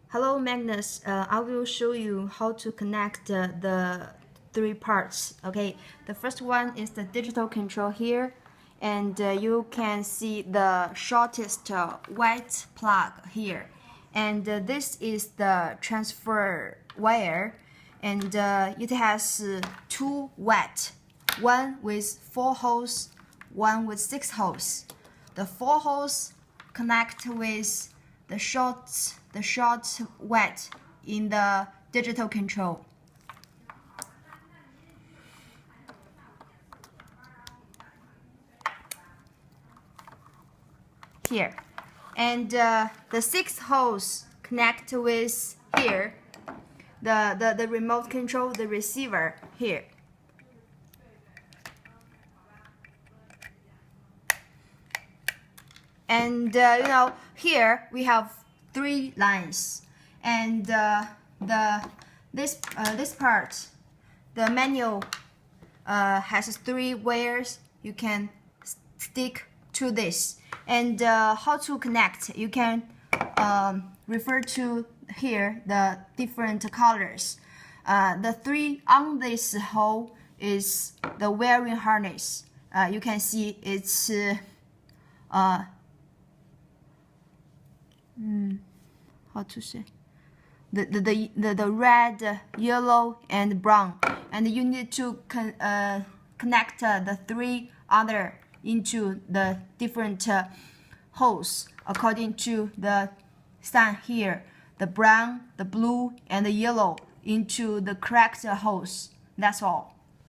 Hello Magnus, I will show you how to connect the three parts. Okay, the first one is the digital control here, and you can see the shortest white plug here, and this is the transfer wire, and it has two wet, one with 4 holes, one with 6 holes. The 4 holes connect with the short wet in the digital control. Here, and the 6 holes connect with here, the remote control, the receiver here. And here we have 3 lines, and this part, the manual has 3 wires. You can stick to this, and how to connect, you can refer to here the different colors. The 3 on this hole is the wiring harness. You can see it's how to say, the red, yellow, and brown, and you need to connect the 3 other into the different holes according to the sign here, the brown, the blue, and the yellow into the correct holes. That's all.